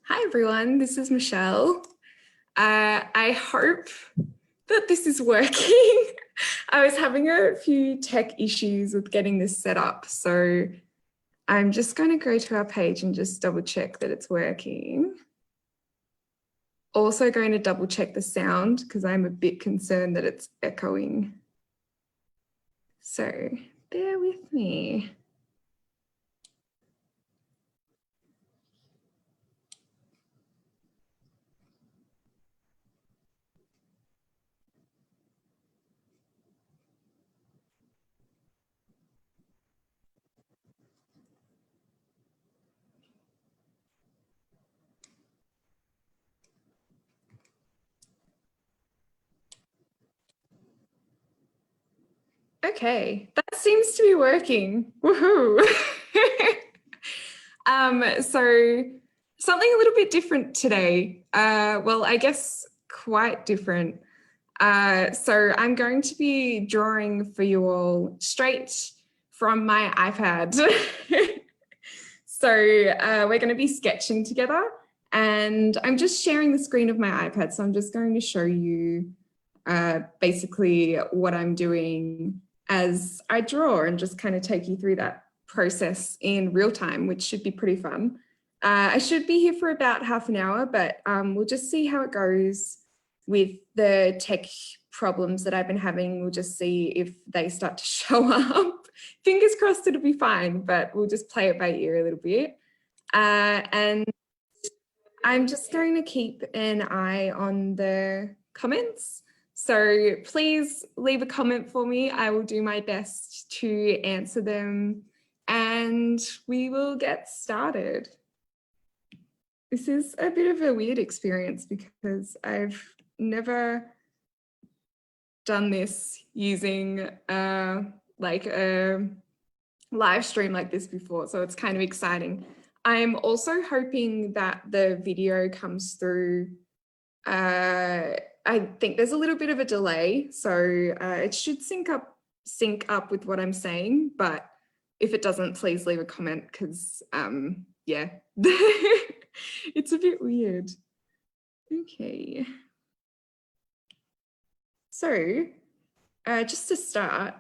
Hi everyone, this is Michelle. I hope that this is working. I was having a few tech issues with getting this set up, so I'm just going to go to our page and just double check that it's working. Also going to double check the sound because I'm a bit concerned that it's echoing. So bear with me. Okay, that seems to be working. Woohoo! So something a little bit different today. Well, I guess quite different. So I'm going to be drawing for you all straight from my iPad. So we're going to be sketching together, and I'm just sharing the screen of my iPad. So I'm just going to show you basically what I'm doing as I draw and just kind of take you through that process in real time, which should be pretty fun. I should be here for about half an hour, but we'll just see how it goes with the tech problems that I've been having. We'll just see if they start to show up. Fingers crossed it'll be fine, but we'll just play it by ear a little bit. And I'm just going to keep an eye on the comments. So please leave a comment for me. I will do my best to answer them and we will get started. This is a bit of a weird experience because I've never done this using like a live stream like this before, so it's kind of exciting. I'm also hoping that the video comes through. I think there's a little bit of a delay, so it should sync up with what I'm saying, but if it doesn't, please leave a comment because yeah, it's a bit weird. Okay. So just to start,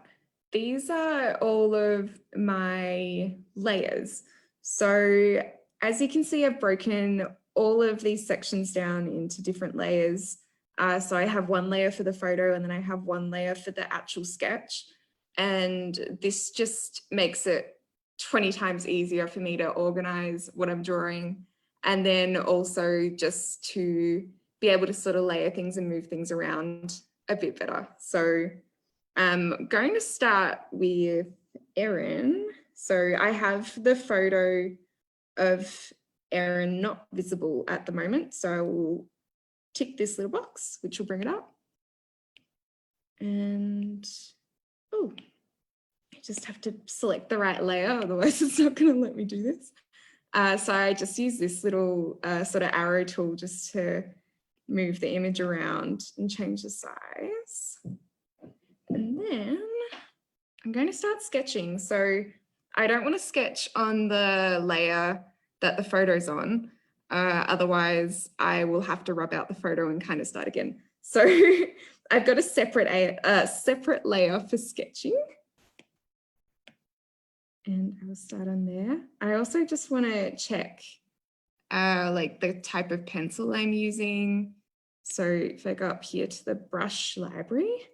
these are all of my layers. So as you can see, I've broken all of these sections down into different layers. So I have one layer for the photo and then I have one layer for the actual sketch. And this just makes it 20 times easier for me to organize what I'm drawing. And then also just to be able to sort of layer things and move things around a bit better. So I'm going to start with Erin. So I have the photo of Erin not visible at the moment. So I will tick this little box, which will bring it up. And, oh, I just have to select the right layer, otherwise it's not going to let me do this. So I just use this little sort of arrow tool just to move the image around and change the size. And then I'm going to start sketching. So I don't want to sketch on the layer that the photo's on. Otherwise, I will have to rub out the photo and kind of start again. So I've got a separate layer for sketching. And I'll start on there. I also just want to check like the type of pencil I'm using. So if I go up here to the brush library,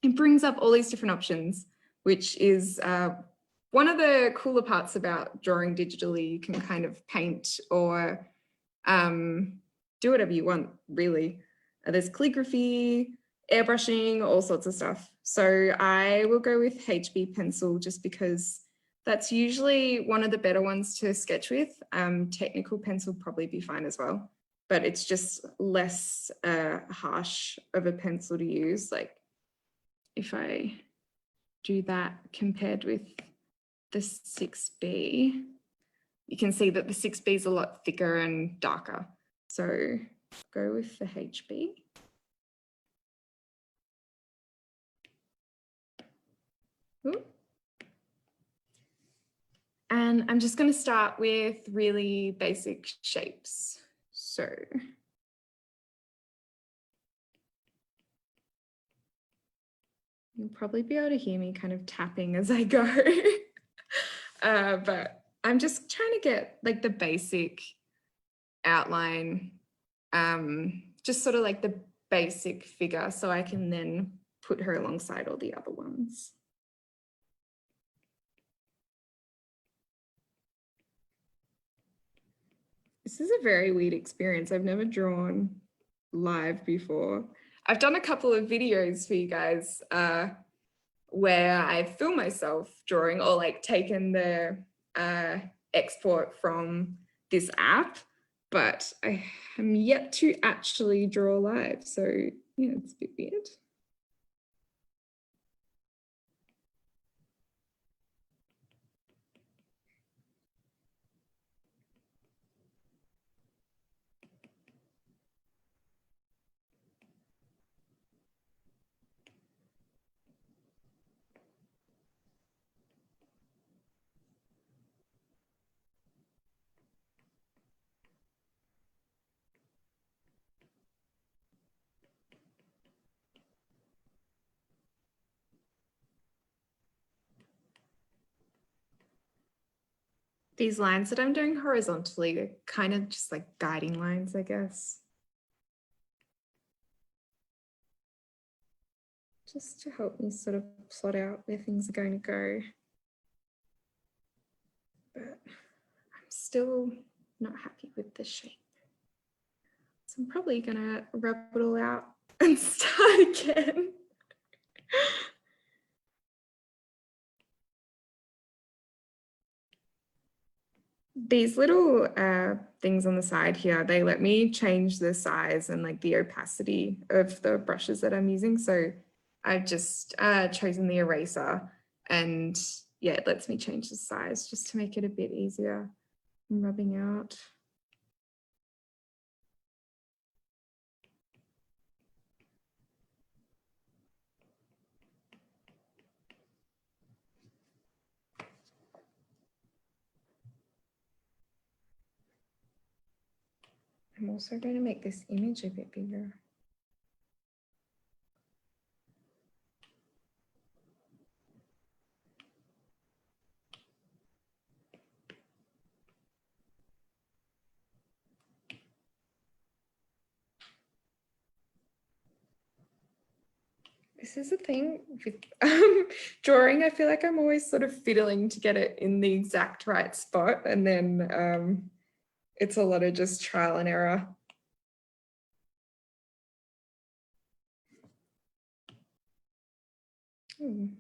it brings up all these different options, which is one of the cooler parts about drawing digitally. You can kind of paint or do whatever you want, really. There's calligraphy, airbrushing, all sorts of stuff. So I will go with HB pencil just because that's usually one of the better ones to sketch with. Technical pencil probably be fine as well, but it's just less harsh of a pencil to use. Like if I do that compared with the 6B, you can see that the 6B is a lot thicker and darker. So go with the HB. Ooh. And I'm just going to start with really basic shapes. So you'll probably be able to hear me kind of tapping as I go. But I'm just trying to get like the basic outline, just sort of like the basic figure so I can then put her alongside all the other ones. This is a very weird experience. I've never drawn live before. I've done a couple of videos for you guys where I film myself drawing or like taken the export from this app, but I am yet to actually draw live. So yeah, it's a bit weird. These lines that I'm doing horizontally, they're kind of just like guiding lines, I guess. Just to help me sort of plot out where things are going to go. But I'm still not happy with the shape. So I'm probably gonna rub it all out and start again. These little things on the side here, they let me change the size and like the opacity of the brushes that I'm using. So I've just chosen the eraser, and yeah, it lets me change the size just to make it a bit easier. I'm rubbing out. I'm also going to make this image a bit bigger. This is the thing with drawing. I feel like I'm always sort of fiddling to get it in the exact right spot, and then it's a lot of just trial and error.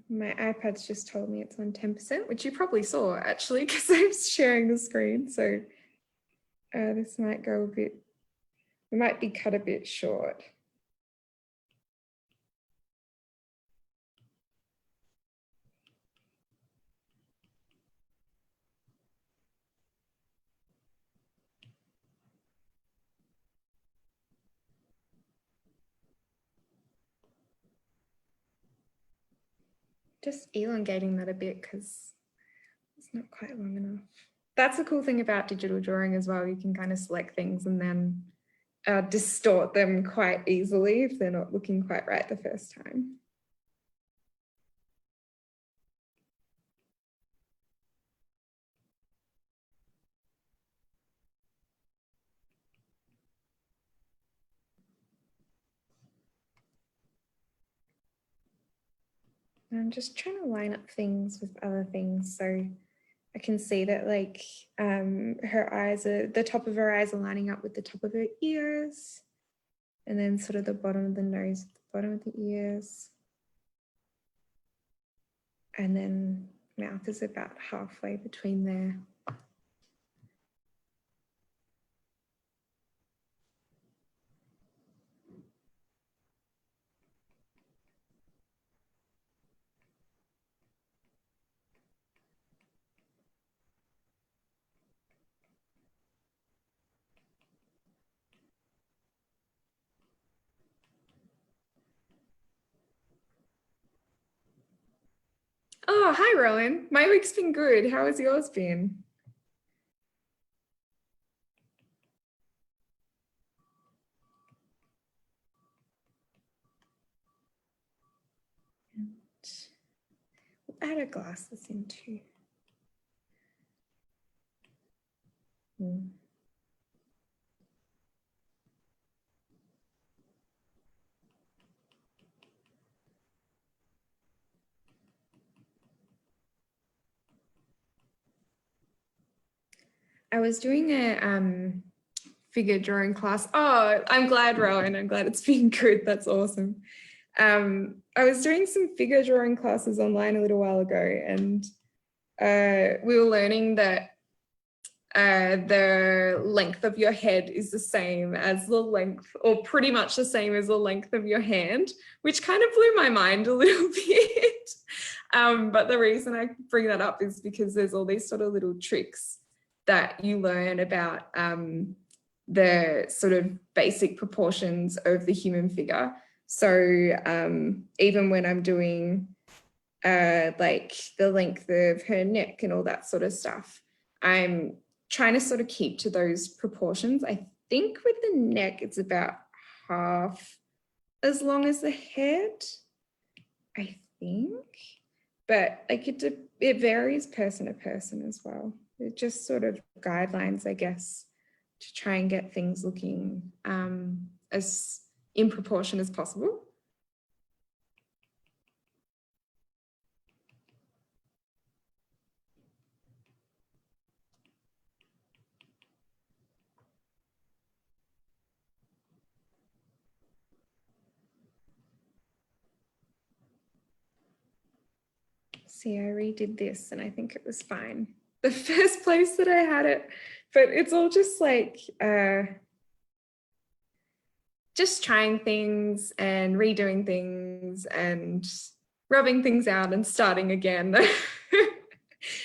My iPad's just told me it's on 10%, which you probably saw actually because I was sharing the screen. So this might go a bit, we might be cut a bit short. Just elongating that a bit because it's not quite long enough. That's the cool thing about digital drawing as well. You can kind of select things and then distort them quite easily if they're not looking quite right the first time. I'm just trying to line up things with other things. So I can see that like her eyes are, the top of her eyes are lining up with the top of her ears, and then sort of the bottom of the nose, the bottom of the ears. And then mouth is about halfway between there. Oh, hi, Rowan. My week's been good. How has yours been? We'll add a glasses in too. I was doing a figure drawing class. Oh, I'm glad, Rowan. I'm glad it's been good. That's awesome. I was doing some figure drawing classes online a little while ago, and we were learning that the length of your head is the same as the length, or pretty much the same as the length of your hand, which kind of blew my mind a little bit. But the reason I bring that up is because there's all these sort of little tricks that you learn about the sort of basic proportions of the human figure. So even when I'm doing like the length of her neck and all that sort of stuff, I'm trying to sort of keep to those proportions. I think with the neck, it's about half as long as the head, I think. But like it varies person to person as well. It's just sort of guidelines, I guess, to try and get things looking as in proportion as possible. See, I redid this and I think it was fine. The first place that I had it, but it's all just like, just trying things and redoing things and rubbing things out and starting again.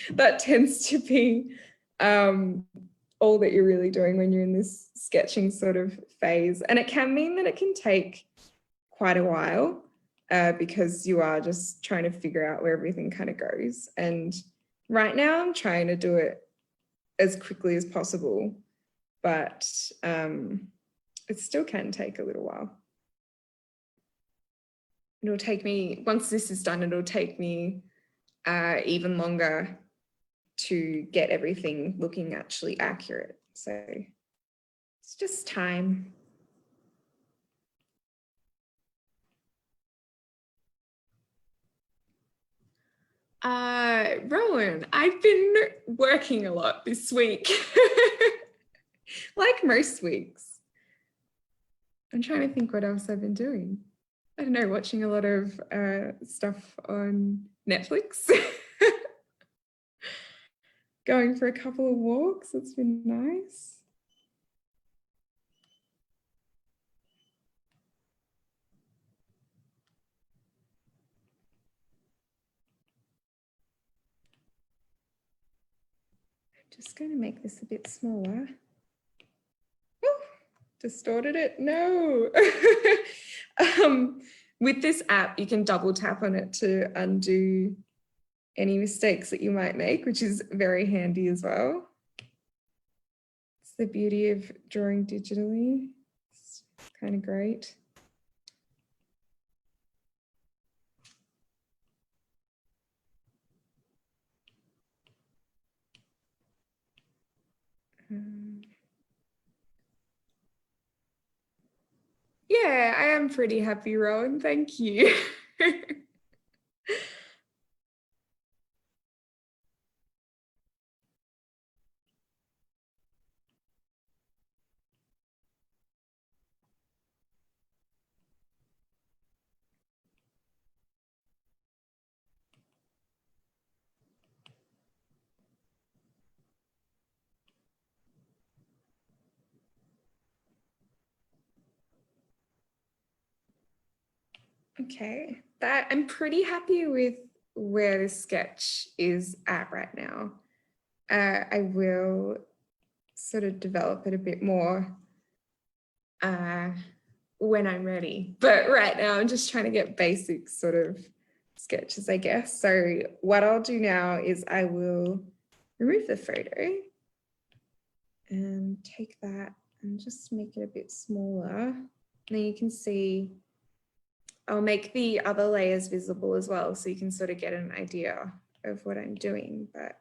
That tends to be all that you're really doing when you're in this sketching sort of phase. And it can mean that it can take quite a while because you are just trying to figure out where everything kind of goes. And right now I'm trying to do it as quickly as possible, but it still can take a little while. It'll take me, once this is done, it'll take me even longer to get everything looking actually accurate. So it's just time. Rowan, I've been working a lot this week, like most weeks. I'm trying to think what else I've been doing. I don't know, watching a lot of stuff on Netflix. Going for a couple of walks, it's been nice. Just going to make this a bit smaller. Oh, distorted it? No. With this app, you can double tap on it to undo any mistakes that you might make, which is very handy as well. It's the beauty of drawing digitally. It's kind of great. Yeah, I am pretty happy, Rowan. Thank you. Okay, that I'm pretty happy with where this sketch is at right now. I will sort of develop it a bit more when I'm ready. But right now I'm just trying to get basics sort of sketches, I guess. So what I'll do now is I will remove the photo and take that and just make it a bit smaller. And then you can see, I'll make the other layers visible as well, so you can sort of get an idea of what I'm doing. But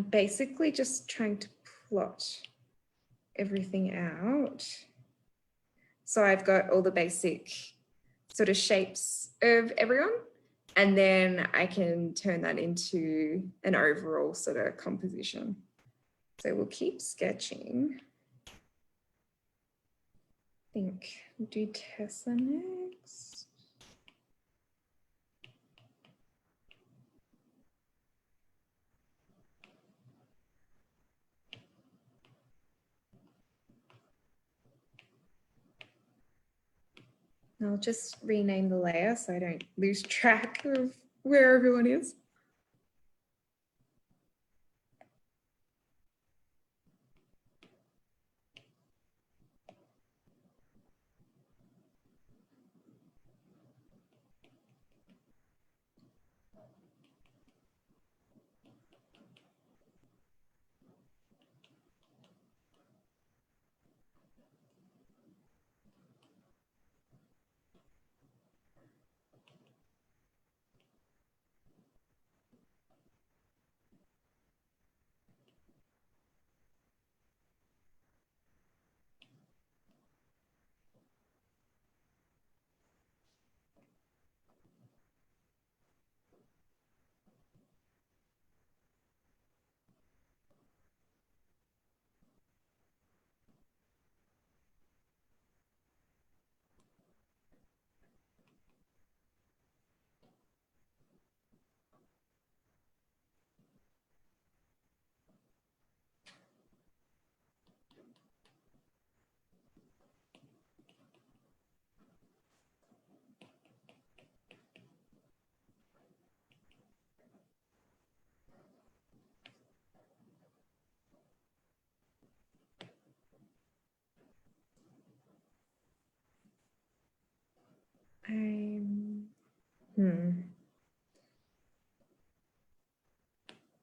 basically just trying to plot everything out. So I've got all the basic sort of shapes of everyone, and then I can turn that into an overall sort of composition. So we'll keep sketching. I think we'll do Tessa next. I'll just rename the layer so I don't lose track of where everyone is.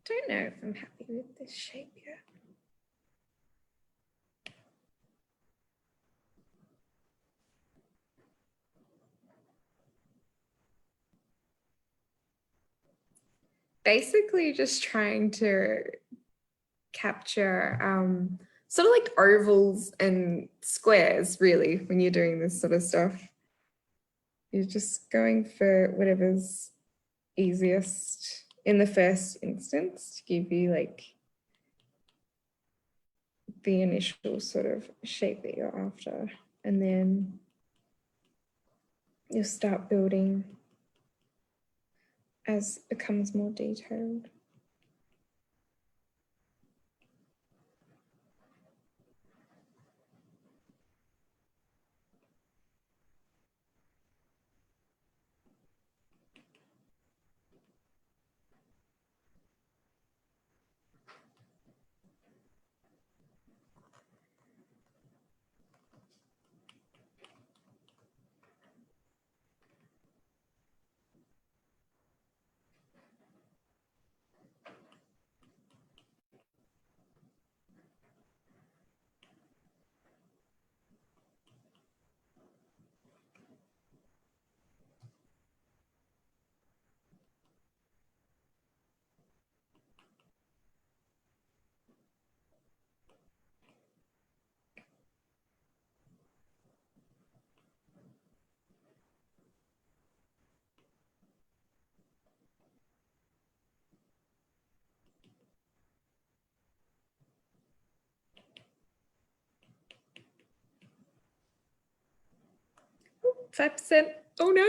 Don't know if I'm happy with this shape yet. Basically just trying to capture sort of like ovals and squares, really, when you're doing this sort of stuff. You're just going for whatever's easiest in the first instance to give you like the initial sort of shape that you're after, and then you'll start building as it becomes more detailed. Oh, 5%. Oh no.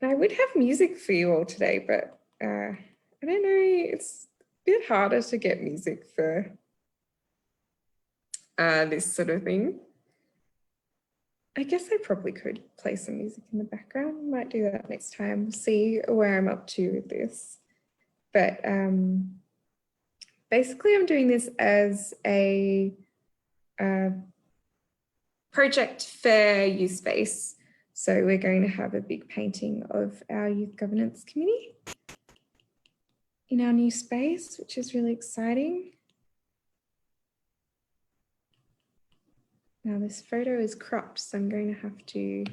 I would have music for you all today, but I don't know, it's a bit harder to get music for this sort of thing. I guess I probably could play some music in the background. Might do that next time. We'll see where I'm up to with this. But basically I'm doing this as a project fair youth space. So we're going to have a big painting of our youth governance committee in our new space, which is really exciting. Now this photo is cropped, so I'm going to have to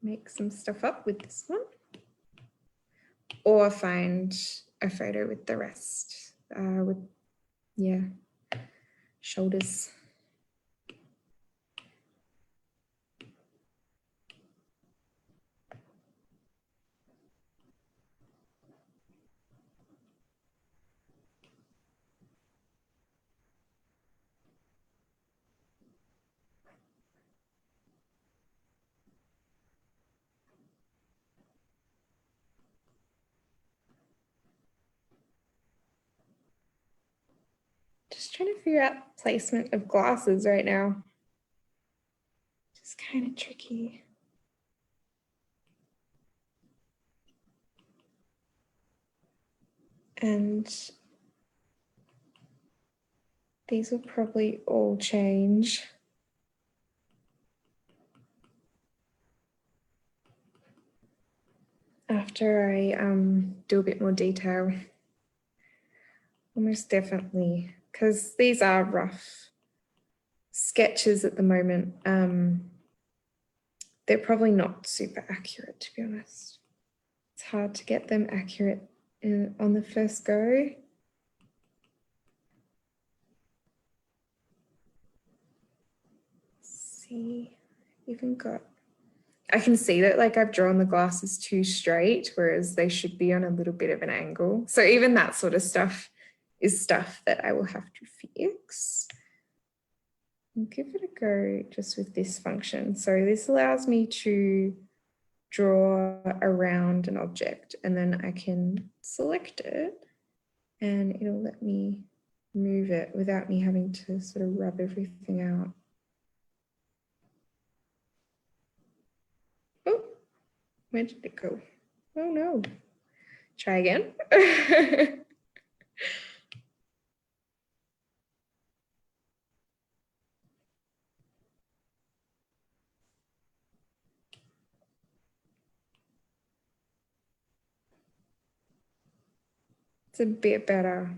make some stuff up with this one, or find a photo with the rest, with, yeah, shoulders. Just trying to figure out placement of glasses right now. Just kind of tricky. And these will probably all change after I do a bit more detail. Almost definitely, because these are rough sketches at the moment. They're probably not super accurate, to be honest. It's hard to get them accurate on the first go. Let's see, even got, I can see that like I've drawn the glasses too straight, whereas they should be on a little bit of an angle. So even that sort of stuff is stuff that I will have to fix. I'll give it a go just with this function. So this allows me to draw around an object, and then I can select it and it'll let me move it without me having to sort of rub everything out. Oh, where did it go? Oh no. Try again. It's a bit better.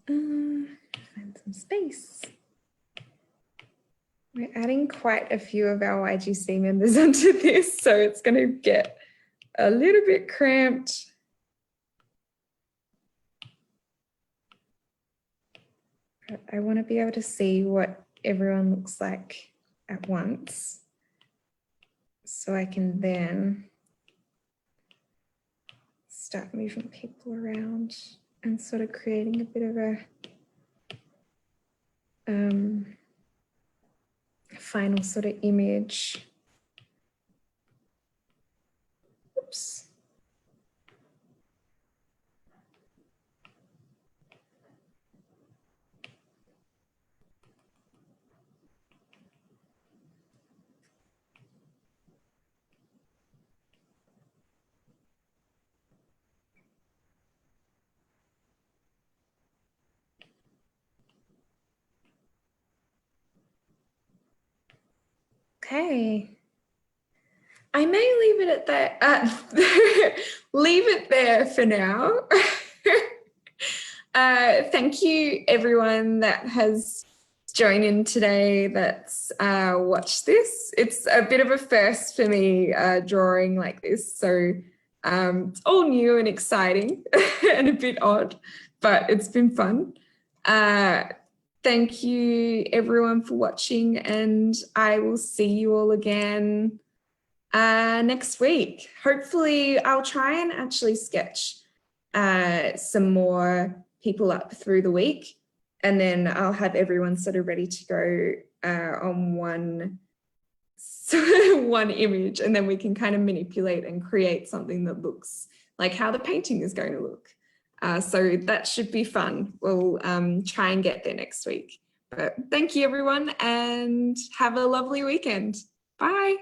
Find some space. We're adding quite a few of our YGC members onto this, so it's going to get a little bit cramped. But I want to be able to see what everyone looks like at once, so I can then start moving people around and sort of creating a bit of a final sort of image. Oops. Okay. I may leave it at that. Leave it there for now. Thank you, everyone that has joined in today, that's watched this. It's a bit of a first for me, drawing like this. So it's all new and exciting and a bit odd, but it's been fun. Thank you everyone for watching, and I will see you all again next week. Hopefully I'll try and actually sketch some more people up through the week, and then I'll have everyone sort of ready to go on one image, and then we can kind of manipulate and create something that looks like how the painting is going to look. So that should be fun. We'll try and get there next week. But thank you everyone, and have a lovely weekend. Bye.